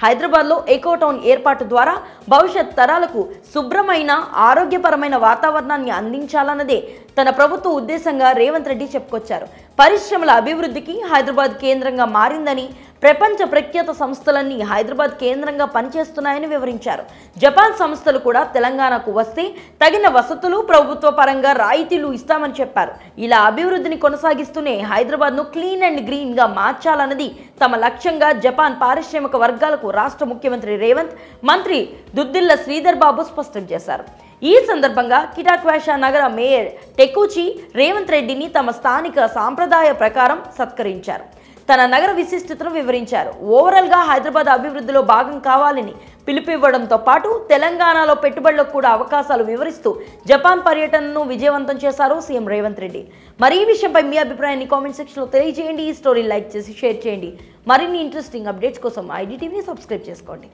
హైదరాబాద్లో echo town ఏర్పాటు ద్వారా భవిష్యత్ తరాలకు శుభ్రమైన ఆరోగ్యపరమైన వాతావరణాన్ని అందించాలన్నదే తన ప్రభుత్వ ఉద్దేశంగా రేవంత్ రెడ్డి చెప్పుకొచ్చారు. పరిశ్రమల అభివృద్ధికి హైదరాబాద్ కేంద్రంగా మారిందని, ప్రపంచ ప్రఖ్యాత సంస్థలన్నీ హైదరాబాద్ కేంద్రంగా పనిచేస్తున్నాయని వివరించారు. జపాన్ సంస్థలు కూడా తెలంగాణకు వస్తే తగిన వసతులు, ప్రభుత్వ పరంగా రాయితీలు ఇస్తామని చెప్పారు. ఇలా అభివృద్ధిని కొనసాగిస్తూనే హైదరాబాద్ను క్లీన్ అండ్ గ్రీన్గా మార్చాలన్నది తమ లక్ష్యంగా జపాన్ పారిశ్రామిక వర్గాలకు రాష్ట్ర ముఖ్యమంత్రి రేవంత్, మంత్రి దుద్దిల్ల శ్రీధర్ బాబు స్పష్టం చేశారు. ఈ సందర్భంగా కిటాక్వాషా నగర మేయర్ టెకుచి రేవంత్ రెడ్డిని తమ స్థానిక సాంప్రదాయ ప్రకారం సత్కరించారు. తన నగర విశిష్టతను వివరించారు. ఓవరాల్గా హైదరాబాద్ అభివృద్ధిలో భాగం కావాలని పిలుపివ్వడంతో పాటు తెలంగాణలో పెట్టుబడులకు కూడా అవకాశాలు వివరిస్తూ జపాన్ పర్యటనను విజయవంతం చేశారు సీఎం రేవంత్ రెడ్డి. మరి ఈ విషయంపై మీ అభిప్రాయాన్ని కామెంట్ సెక్షన్లో తెలియజేయండి. ఈ స్టోరీ లైక్ చేసి షేర్ చేయండి. మరిన్ని ఇంట్రెస్టింగ్ అప్డేట్స్ కోసం IDTV సబ్స్క్రైబ్ చేసుకోండి.